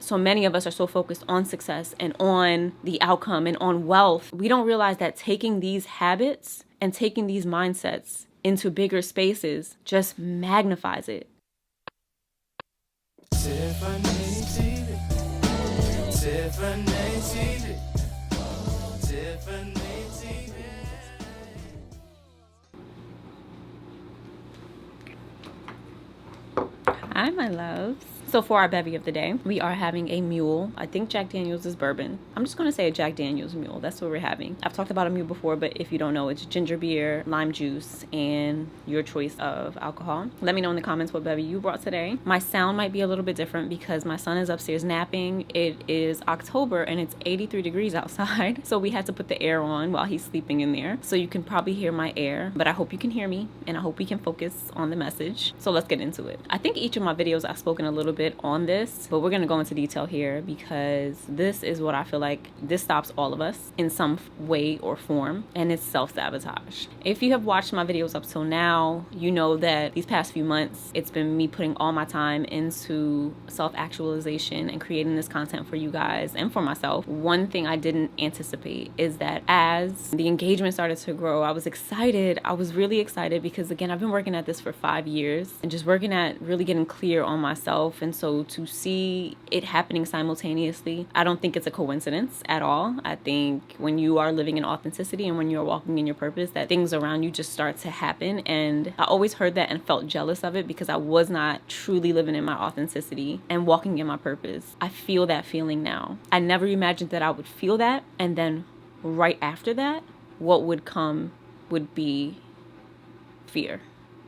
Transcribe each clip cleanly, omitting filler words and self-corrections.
so many of us are so focused on success and on the outcome and on wealth, we don't realize that taking these habits and taking these mindsets into bigger spaces just magnifies it. Hi, my loves. So for our bevy of the day, we are having a mule. I think Jack Daniels is bourbon. I'm just going to say a Jack Daniels mule. That's what we're having. I've talked about a mule before, but if you don't know, it's ginger beer, lime juice, and your choice of alcohol. Let me know in the comments what bevy you brought today. My sound might be a little bit different because my son is upstairs napping. It is October and it's 83 degrees outside. So we had to put the air on while he's sleeping in there. So you can probably hear my air, but I hope you can hear me and I hope we can focus on the message. So let's get into it. I think each of my videos I've spoken a little bit on this, but we're going to go into detail here because this is what I feel like this stops all of us in some way or form, and it's self-sabotage. If you have watched my videos up till now, you know that these past few months it's been me putting all my time into self-actualization and creating this content for you guys and for myself. One thing I didn't anticipate is that as the engagement started to grow, I was excited. I was really excited because again, I've been working at this for 5 years and just working at really getting clear on myself. And so to see it happening simultaneously, I don't think it's a coincidence at all. I think when you are living in authenticity and when you're walking in your purpose, that things around you just start to happen. And I always heard that and felt jealous of it because I was not truly living in my authenticity and walking in my purpose. I feel that feeling now. I never imagined that I would feel that, and then right after that, what would come would be fear.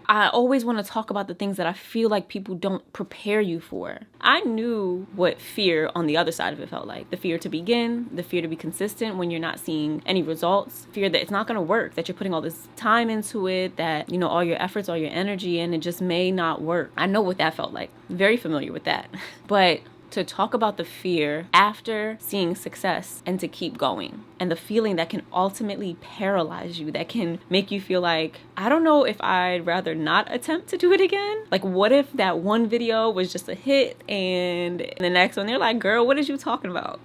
I always want to talk about the things that I feel like people don't prepare you for. I knew what fear on the other side of it felt like. The fear to begin, the fear to be consistent when you're not seeing any results, fear that it's not going to work, that you're putting all this time into it, that, you know, all your efforts, all your energy, and it just may not work. I know what that felt like. Very familiar with that. But to talk about the fear after seeing success and to keep going, and the feeling that can ultimately paralyze you, that can make you feel like, I don't know if I'd rather not attempt to do it again. Like, what if that one video was just a hit and the next one they're like, girl, what is you talking about?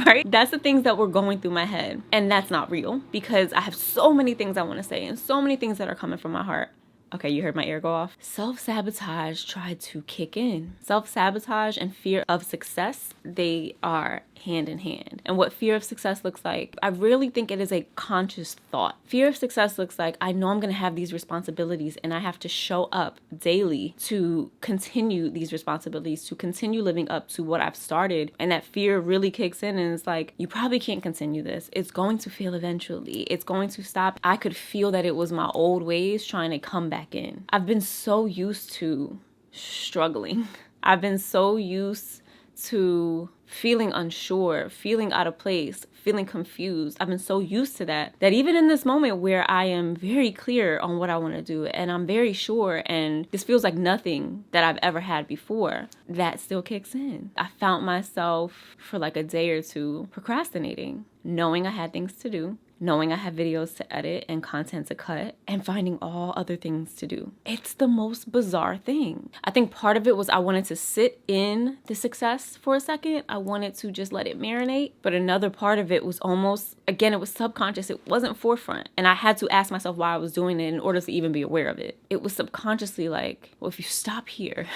Right? That's the things that were going through my head, and that's not real because I have so many things I want to say and so many things that are coming from my heart. Okay, you heard my ear go off. Self-sabotage tried to kick in. Self-sabotage and fear of success, they are hand in hand. And what fear of success looks like, I really think it is a conscious thought. Fear of success looks like, I know I'm going to have these responsibilities and I have to show up daily to continue these responsibilities, to continue living up to what I've started. And that fear really kicks in and it's like, you probably can't continue this. It's going to fail eventually. It's going to stop. I could feel that it was my old ways trying to come back in. I've been so used to struggling. I've been so used to feeling unsure, feeling out of place, feeling confused. I've been so used to that even in this moment where I am very clear on what I want to do and I'm very sure and this feels like nothing that I've ever had before, that still kicks in. I found myself for like a day or two procrastinating, knowing I had things to do, knowing I have videos to edit and content to cut, and finding all other things to do. It's the most bizarre thing. I think part of it was I wanted to sit in the success for a second. I wanted to just let it marinate. But another part of it was almost, again, it was subconscious. It wasn't forefront. And I had to ask myself why I was doing it in order to even be aware of it. It was subconsciously like, well, if you stop here,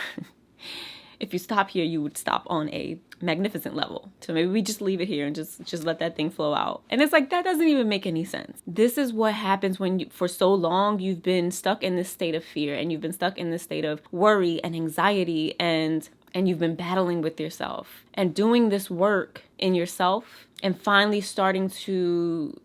if you stop here, you would stop on a magnificent level. So maybe we just leave it here and just let that thing flow out. And it's like, that doesn't even make any sense. This is what happens when you, for so long, you've been stuck in this state of fear and you've been stuck in this state of worry and anxiety and you've been battling with yourself and doing this work in yourself and finally starting to,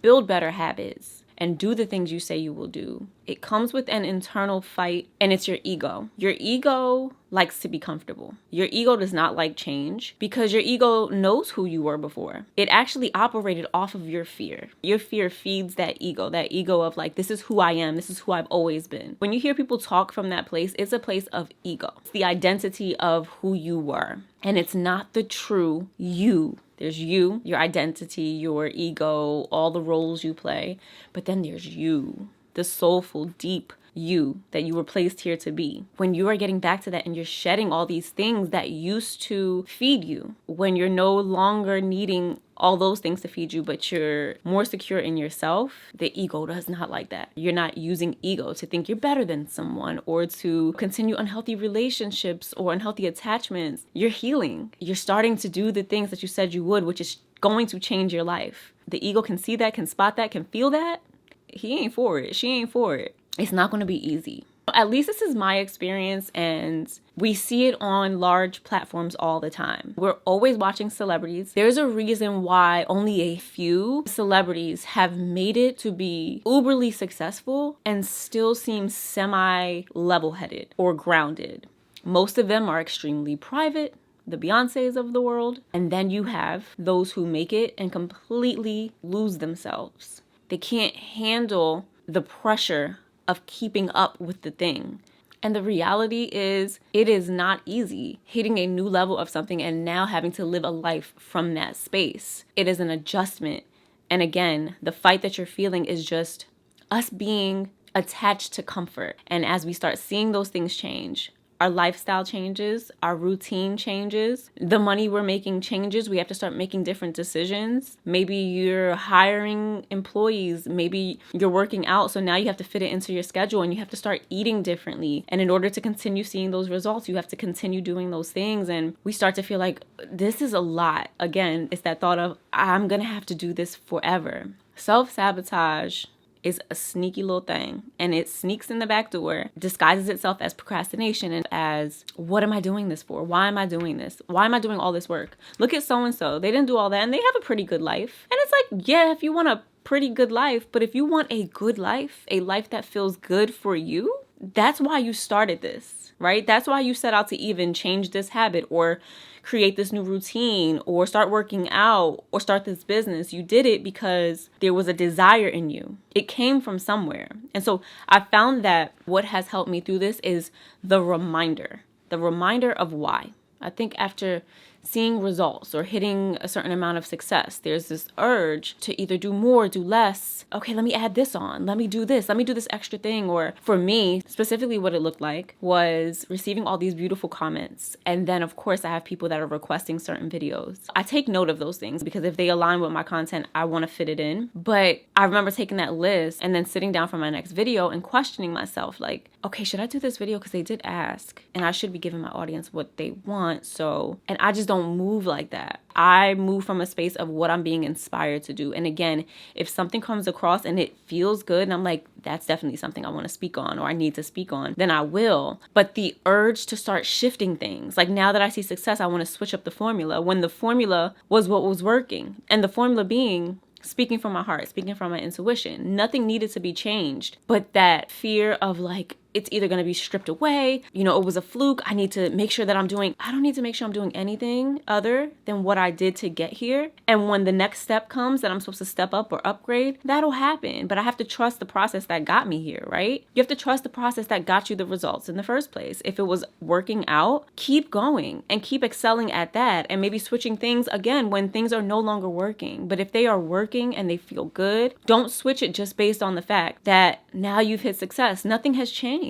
build better habits and do the things you say you will do. It comes with an internal fight, and it's your ego. Your ego likes to be comfortable. Your ego does not like change because your ego knows who you were before. It actually operated off of your fear. Your fear feeds that ego of like, this is who I am. This is who I've always been. When you hear people talk from that place, it's a place of ego. It's the identity of who you were, and it's not the true you. There's you, your identity, your ego, all the roles you play. But then there's you, the soulful, deep you that you were placed here to be. When you are getting back to that and you're shedding all these things that used to feed you, when you're no longer needing all those things to feed you, but you're more secure in yourself, the ego does not like that. You're not using ego to think you're better than someone or to continue unhealthy relationships or unhealthy attachments. You're healing. You're starting to do the things that you said you would, which is going to change your life. The ego can see that, can spot that, can feel that. He ain't for it. She ain't for it. It's not going to be easy. At least this is my experience, and we see it on large platforms all the time. We're always watching celebrities. There's a reason why only a few celebrities have made it to be uberly successful and still seem semi-level-headed or grounded. Most of them are extremely private, the Beyoncés of the world. And then you have those who make it and completely lose themselves. They can't handle the pressure of keeping up with the thing. And the reality is, it is not easy hitting a new level of something and now having to live a life from that space. It is an adjustment. And again, the fight that you're feeling is just us being attached to comfort. And as we start seeing those things change, our lifestyle changes, our routine changes, the money we're making changes. We have to start making different decisions. Maybe you're hiring employees. Maybe you're working out. So now you have to fit it into your schedule and you have to start eating differently. And in order to continue seeing those results, you have to continue doing those things. And we start to feel like this is a lot. Again, it's that thought of, I'm going to have to do this forever. Self-sabotage is a sneaky little thing, and it sneaks in the back door, disguises itself as procrastination and as, what am I doing this for? Why am I doing this? Why am I doing all this work? Look at so-and-so. They didn't do all that and they have a pretty good life. And it's like, yeah, if you want a pretty good life, but if you want a good life, a life that feels good for you, that's why you started this, right? That's why you set out to even change this habit or create this new routine or start working out or start this business. You did it because there was a desire in you. It came from somewhere. And so I found that what has helped me through this is the reminder of why. I think after seeing results or hitting a certain amount of success, there's this urge to either do more, do less. Okay, let me add this on. Let me do this. Let me do this extra thing. Or for me, specifically what it looked like was receiving all these beautiful comments. And then of course I have people that are requesting certain videos. I take note of those things because if they align with my content, I want to fit it in. But I remember taking that list and then sitting down for my next video and questioning myself like, okay, should I do this video? Because they did ask and I should be giving my audience what they want. So, and I just don't move like that. I move from a space of what I'm being inspired to do. And again, if something comes across and it feels good and I'm like, that's definitely something I want to speak on or I need to speak on, then I will. But the urge to start shifting things, like now that I see success, I want to switch up the formula when the formula was what was working. And the formula being speaking from my heart, speaking from my intuition. Nothing needed to be changed, but that fear of like, it's either going to be stripped away. It was a fluke. I need to make sure that I don't need to make sure I'm doing anything other than what I did to get here. And when the next step comes that I'm supposed to step up or upgrade, that'll happen. But I have to trust the process that got me here, right? You have to trust the process that got you the results in the first place. If it was working out, keep going and keep excelling at that and maybe switching things again when things are no longer working. But if they are working and they feel good, don't switch it just based on the fact that now you've hit success. Nothing has changed.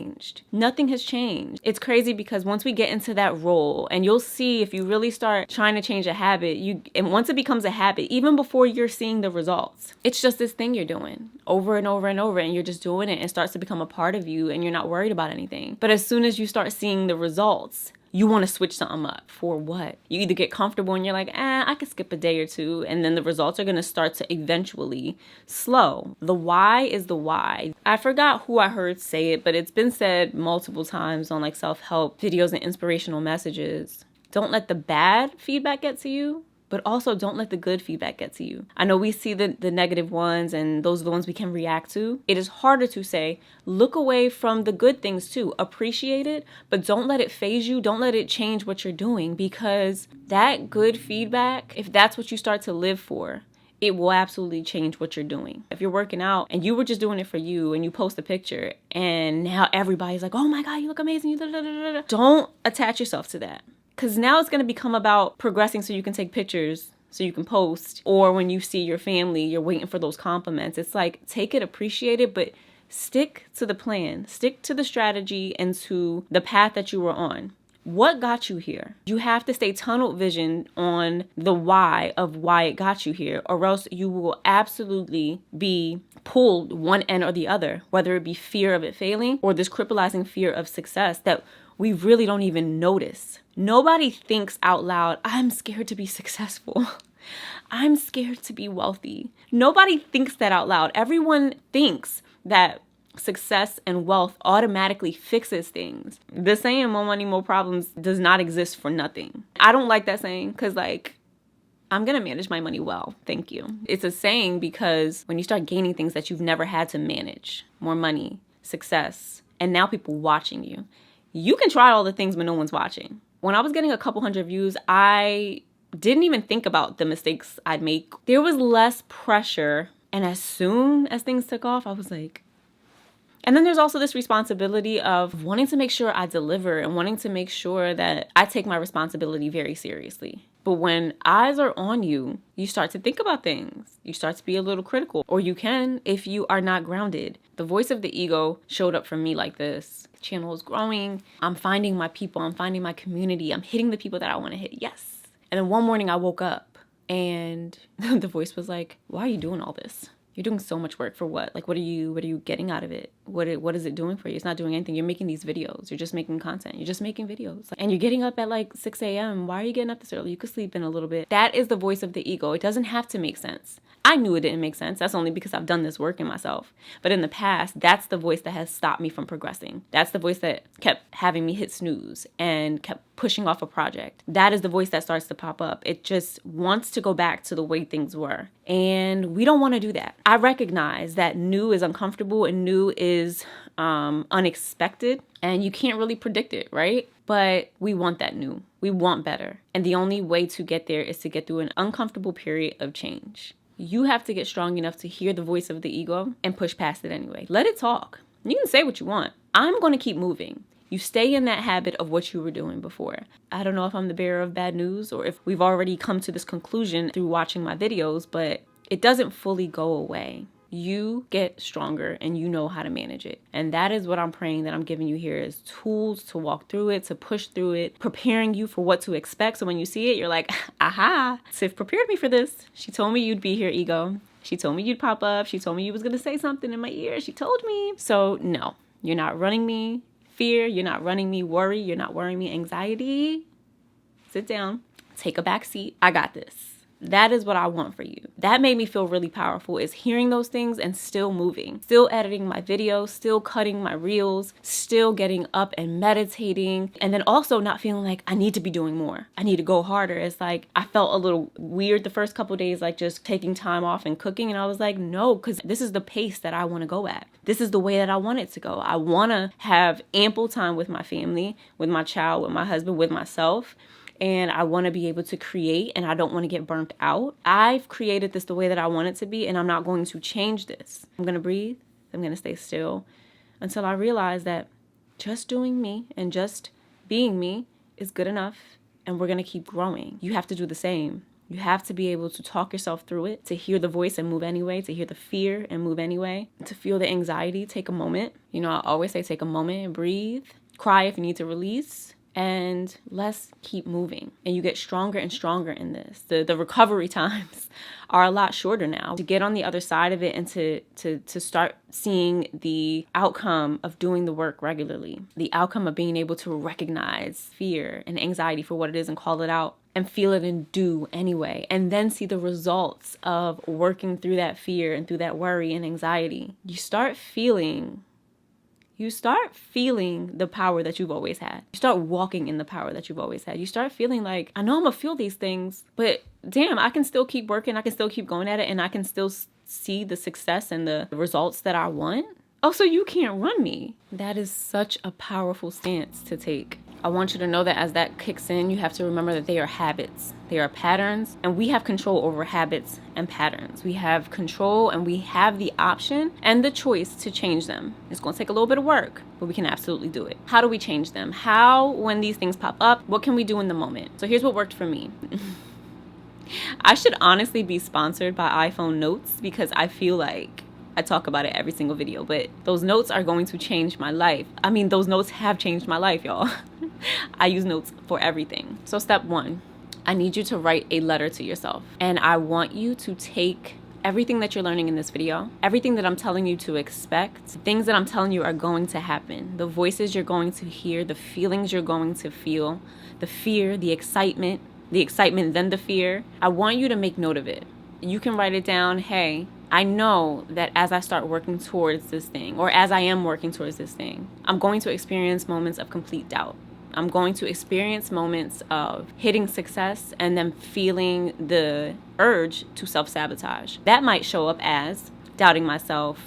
Nothing has changed. It's crazy because once we get into that role, and you'll see if you really start trying to change a habit, and once it becomes a habit, even before you're seeing the results, it's just this thing you're doing over and over and over, and you're just doing it and it starts to become a part of you and you're not worried about anything. But as soon as you start seeing the results, you want to switch something up. For what? You either get comfortable and you're like, I could skip a day or two, and then the results are going to start to eventually slow. The why is the why. I forgot who I heard say it, but it's been said multiple times on like self-help videos and inspirational messages. Don't let the bad feedback get to you, but also don't let the good feedback get to you. I know we see the negative ones and those are the ones we can react to. It is harder to say, look away from the good things too. Appreciate it, but don't let it phase you. Don't let it change what you're doing, because that good feedback, if that's what you start to live for, it will absolutely change what you're doing. If you're working out and you were just doing it for you and you post a picture and now everybody's like, oh my God, you look amazing. Don't attach yourself to that. Because now it's going to become about progressing so you can take pictures, so you can post. Or when you see your family, you're waiting for those compliments. It's like, take it, appreciate it, but Stick to the plan, stick to the strategy and to the path that you were on. What got you here? You have to stay tunnel vision on the why of why it got you here, or else you will absolutely be pulled one end or the other, whether it be fear of it failing or this crippling fear of success that we really don't even notice. Nobody thinks out loud, I'm scared to be successful. I'm scared to be wealthy. Nobody thinks that out loud. Everyone thinks that success and wealth automatically fixes things. The saying more money, more problems does not exist for nothing. I don't like that saying because I'm going to manage my money well. Thank you. It's a saying because when you start gaining things that you've never had to manage, more money, success, and now people watching you, you can try all the things but no one's watching. When I was getting a couple hundred views, I didn't even think about the mistakes I'd make. There was less pressure. And as soon as things took off, I was like, and then there's also this responsibility of wanting to make sure I deliver and wanting to make sure that I take my responsibility very seriously. But when eyes are on you, you start to think about things. You start to be a little critical, or you can if you are not grounded. The voice of the ego showed up for me like this. The channel is growing. I'm finding my people. I'm finding my community. I'm hitting the people that I want to hit. Yes. And then one morning I woke up and the voice was like, why are you doing all this? You're doing so much work for what? Like, what are you getting out of it? What is it doing for you? It's not doing anything. You're making these videos. You're just making content. You're just making videos. And you're getting up at like 6 a.m. Why are you getting up this early? You could sleep in a little bit. That is the voice of the ego. It doesn't have to make sense. I knew it didn't make sense. That's only because I've done this work in myself. But in the past, that's the voice that has stopped me from progressing. That's the voice that kept having me hit snooze and kept pushing off a project. That is the voice that starts to pop up. It just wants to go back to the way things were. And we don't want to do that. I recognize that new is uncomfortable and new is unexpected and you can't really predict it, right? But we want that new. We want better. And the only way to get there is to get through an uncomfortable period of change. You have to get strong enough to hear the voice of the ego and push past it anyway. Let it talk. You can say what you want. I'm going to keep moving. You stay in that habit of what you were doing before. I don't know if I'm the bearer of bad news or if we've already come to this conclusion through watching my videos, but it doesn't fully go away. You get stronger and you know how to manage it. And that is what I'm praying that I'm giving you here is tools to walk through it, to push through it, preparing you for what to expect. So when you see it, you're like, aha, Sif prepared me for this. She told me you'd be here, ego. She told me you'd pop up. She told me you was going to say something in my ear. She told me. So no, you're not running me fear. You're not running me worry. You're not worrying me anxiety. Sit down, take a back seat. I got this. That is what I want for you. That made me feel really powerful, is hearing those things and still moving, still editing my videos, still cutting my reels, still getting up and meditating. And then also not feeling like I need to be doing more. I need to go harder. It's like I felt a little weird the first couple of days, like just taking time off and cooking. And I was like, no, because this is the pace that I want to go at. This is the way that I want it to go. I want to have ample time with my family, with my child, with my husband, with myself. And I want to be able to create and I don't want to get burnt out. I've created this the way that I want it to be and I'm not going to change this. I'm going to breathe. I'm going to stay still until I realize that just doing me and just being me is good enough and we're going to keep growing. You have to do the same. You have to be able to talk yourself through it, to hear the voice and move anyway, to hear the fear and move anyway, to feel the anxiety, take a moment. You know, I always say take a moment and breathe, cry if you need to release. And let's keep moving. And you get stronger and stronger in this. The recovery times are a lot shorter now. To get on the other side of it and to start seeing the outcome of doing the work regularly. The outcome of being able to recognize fear and anxiety for what it is and call it out and feel it and do anyway. And then see the results of working through that fear and through that worry and anxiety. You start feeling the power that you've always had. You start walking in the power that you've always had. You start feeling like, I know I'm gonna feel these things, but damn, I can still keep working. I can still keep going at it and I can still see the success and the results that I want. Oh, so you can't run me. That is such a powerful stance to take. I want you to know that as that kicks in, you have to remember that they are habits. They are patterns, and we have control over habits and patterns. We have control and we have the option and the choice to change them. It's going to take a little bit of work, but we can absolutely do it. How do we change them? How, when these things pop up, what can we do in the moment? So here's what worked for me. I should honestly be sponsored by iPhone Notes because I feel like I talk about it every single video, but those notes are going to change my life. I mean, those notes have changed my life, y'all. I use notes for everything. So step 1, I need you to write a letter to yourself. And I want you to take everything that you're learning in this video, everything that I'm telling you to expect, things that I'm telling you are going to happen, the voices you're going to hear, the feelings you're going to feel, the fear, the excitement, then the fear. I want you to make note of it. You can write it down. Hey, I know that as I start working towards this thing, or as I am working towards this thing, I'm going to experience moments of complete doubt. I'm going to experience moments of hitting success and then feeling the urge to self-sabotage. That might show up as doubting myself,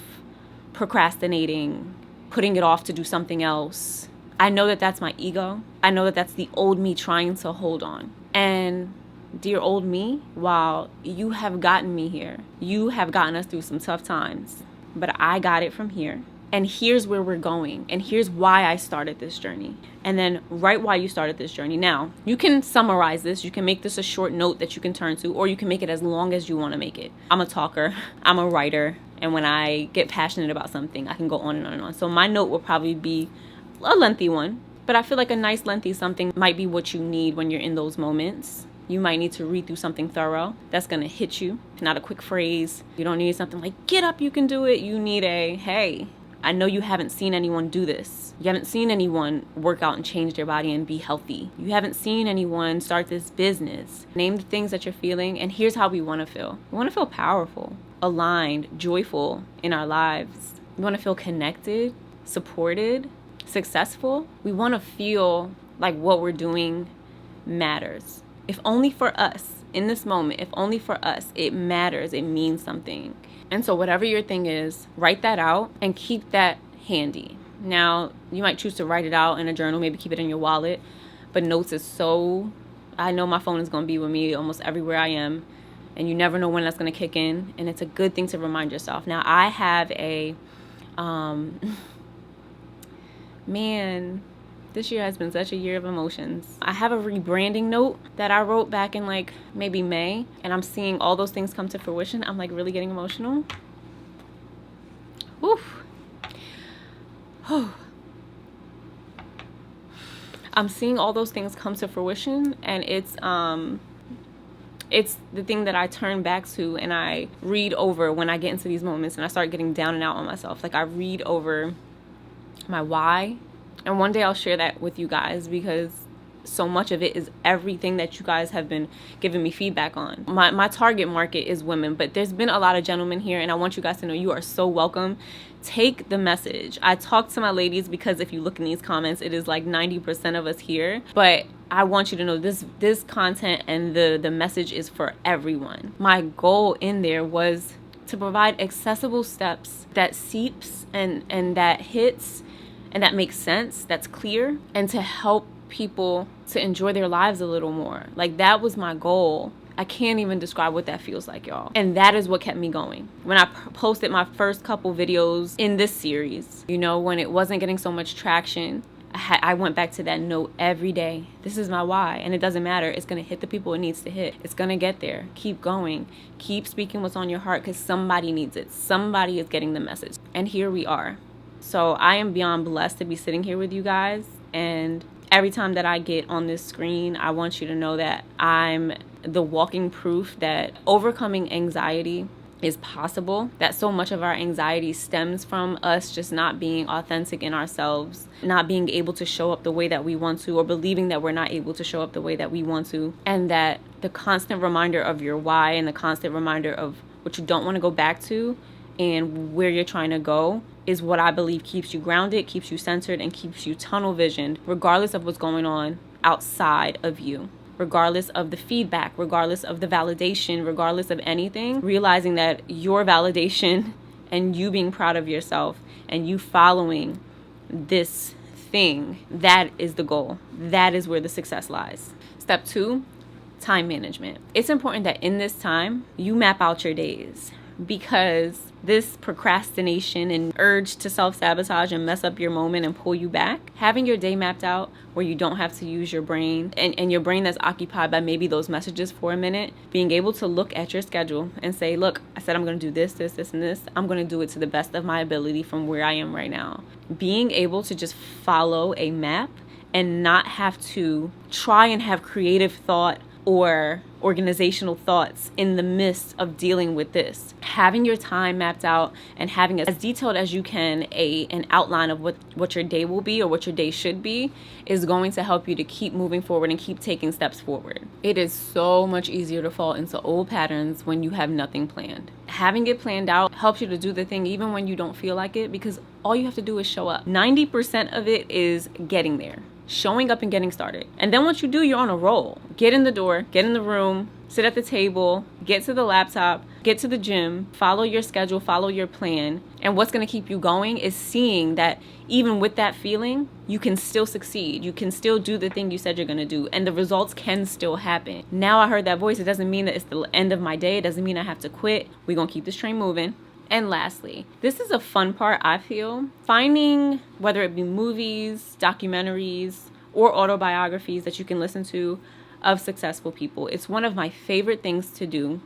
procrastinating, putting it off to do something else. I know that that's my ego. I know that that's the old me trying to hold on. And dear old me, while you have gotten me here, you have gotten us through some tough times, but I got it from here. And here's where we're going. And here's why I started this journey. And then write why you started this journey. Now, you can summarize this. You can make this a short note that you can turn to, or you can make it as long as you want to make it. I'm a talker. I'm a writer. And when I get passionate about something, I can go on and on and on. So my note will probably be a lengthy one. But I feel like a nice lengthy something might be what you need when you're in those moments. You might need to read through something thorough that's going to hit you, not a quick phrase. You don't need something like, get up, you can do it. You need a, hey, I know you haven't seen anyone do this. You haven't seen anyone work out and change their body and be healthy. You haven't seen anyone start this business. Name the things that you're feeling, and here's how we want to feel. We want to feel powerful, aligned, joyful in our lives. We want to feel connected, supported, successful. We want to feel like what we're doing matters. If only for us, in this moment, if only for us, it matters, it means something. And so whatever your thing is, write that out and keep that handy. Now, you might choose to write it out in a journal, maybe keep it in your wallet, but notes is so, I know my phone is going to be with me almost everywhere I am, and you never know when that's going to kick in, and it's a good thing to remind yourself. Now, I have a, man, this year has been such a year of emotions. I have a rebranding note that I wrote back in like maybe May, and I'm seeing all those things come to fruition. I'm like really getting emotional. Woof. I'm seeing all those things come to fruition, and it's the thing that I turn back to and I read over when I get into these moments and I start getting down and out on myself. Like I read over my why. And one day I'll share that with you guys, because so much of it is everything that you guys have been giving me feedback on. My target market is women, but there's been a lot of gentlemen here, and I want you guys to know you are so welcome. Take the message. I talk to my ladies because if you look in these comments, it is like 90% of us here. But I want you to know this content and the message is for everyone. My goal in there was to provide accessible steps that seeps and that hits and that makes sense, that's clear, and to help people to enjoy their lives a little more. Like that was my goal. I can't even describe what that feels like, y'all. And that is what kept me going. When I posted my first couple videos in this series, you know, when it wasn't getting so much traction, I went back to that note every day. This is my why, and it doesn't matter. It's going to hit the people it needs to hit. It's going to get there. Keep going. Keep speaking what's on your heart, because somebody needs it. Somebody is getting the message. And here we are. So I am beyond blessed to be sitting here with you guys, and every time that I get on this screen, I want you to know that I'm the walking proof that overcoming anxiety is possible, that so much of our anxiety stems from us just not being authentic in ourselves, not being able to show up the way that we want to, or believing that we're not able to show up the way that we want to, and that the constant reminder of your why and the constant reminder of what you don't want to go back to and where you're trying to go is what I believe keeps you grounded, keeps you centered, and keeps you tunnel visioned, regardless of what's going on outside of you, regardless of the feedback, regardless of the validation, regardless of anything. Realizing that your validation and you being proud of yourself and you following this thing, that is the goal. That is where the success lies. Step 2, time management. It's important that in this time, you map out your days. because this procrastination and urge to self-sabotage and mess up your moment and pull you back, having your day mapped out where you don't have to use your brain and your brain that's occupied by maybe those messages for a minute, being able to look at your schedule and say, look, I said I'm going to do this, this, this, and this. I'm going to do it to the best of my ability from where I am right now. Being able to just follow a map and not have to try and have creative thought or organizational thoughts in the midst of dealing with this. Having your time mapped out and having as detailed as you can an outline of what your day will be or what your day should be is going to help you to keep moving forward and keep taking steps forward. It is so much easier to fall into old patterns when you have nothing planned. Having it planned out helps you to do the thing even when you don't feel like it, because all you have to do is show up. 90% of it is getting there. Showing up and getting started. And then once you do, you're on a roll. Get in the door, get in the room, sit at the table, get to the laptop, get to the gym, follow your schedule, follow your plan. And what's going to keep you going is seeing that even with that feeling, you can still succeed. You can still do the thing you said you're going to do, and the results can still happen. Now I heard that voice. It doesn't mean that it's the end of my day. It doesn't mean I have to quit. We're going to keep this train moving. And lastly, this is a fun part, I feel. Finding, whether it be movies, documentaries, or autobiographies that you can listen to of successful people. It's one of my favorite things to do.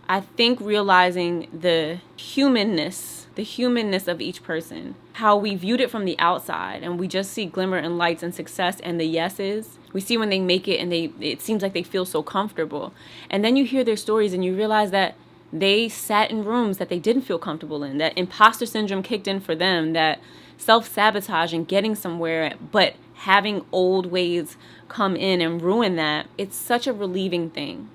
I think realizing the humanness of each person, how we viewed it from the outside, and we just see glimmer and lights and success and the yeses. We see when they make it and it seems like they feel so comfortable. And then you hear their stories and you realize that they sat in rooms that they didn't feel comfortable in, that imposter syndrome kicked in for them, that self-sabotage and getting somewhere, but having old ways come in and ruin that. It's such a relieving thing.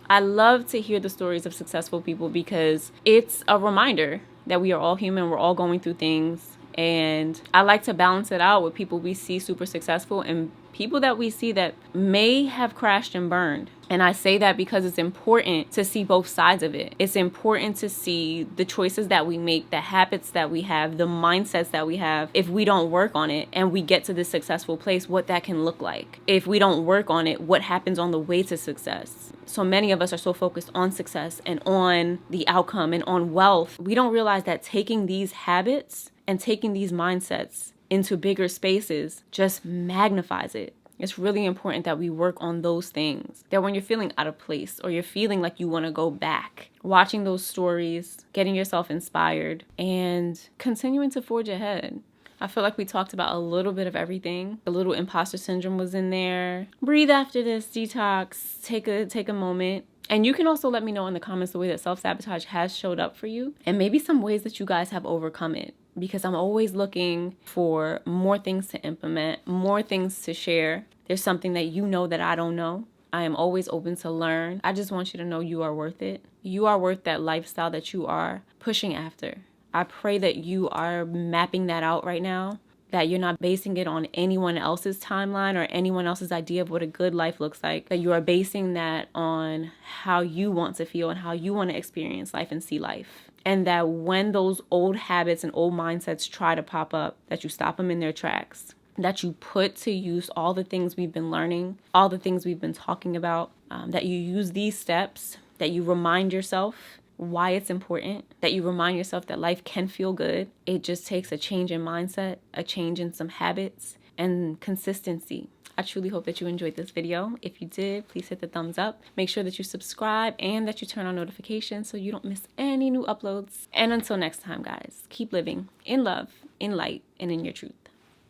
I love to hear the stories of successful people because it's a reminder that we are all human, we're all going through things. And I like to balance it out with people we see super successful and people that we see that may have crashed and burned. And I say that because it's important to see both sides of it. It's important to see the choices that we make, the habits that we have, the mindsets that we have. If we don't work on it and we get to this successful place, what that can look like. If we don't work on it, what happens on the way to success. So many of us are so focused on success and on the outcome and on wealth. We don't realize that taking these habits and taking these mindsets into bigger spaces just magnifies it. It's really important that we work on those things. That when you're feeling out of place or you're feeling like you want to go back, watching those stories, getting yourself inspired, and continuing to forge ahead. I feel like we talked about a little bit of everything. A little imposter syndrome was in there. Breathe after this, detox, take a moment. And you can also let me know in the comments the way that self-sabotage has showed up for you and maybe some ways that you guys have overcome it. Because I'm always looking for more things to implement, more things to share. There's something that you know that I don't know. I am always open to learn. I just want you to know you are worth it. You are worth that lifestyle that you are pushing after. I pray that you are mapping that out right now, that you're not basing it on anyone else's timeline or anyone else's idea of what a good life looks like, that you are basing that on how you want to feel and how you want to experience life and see life. And that when those old habits and old mindsets try to pop up, that you stop them in their tracks, that you put to use all the things we've been learning, all the things we've been talking about, that you use these steps, that you remind yourself why it's important, that you remind yourself that life can feel good. It just takes a change in mindset, a change in some habits, and consistency. I truly hope that you enjoyed this video. If you did, please hit the thumbs up. Make sure that you subscribe and that you turn on notifications so you don't miss any new uploads. And until next time, guys, keep living in love, in light, and in your truth.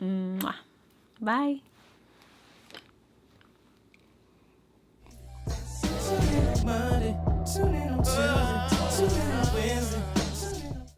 Mwah. Bye. Monday, tune in on Tuesday, tune in on Wednesday.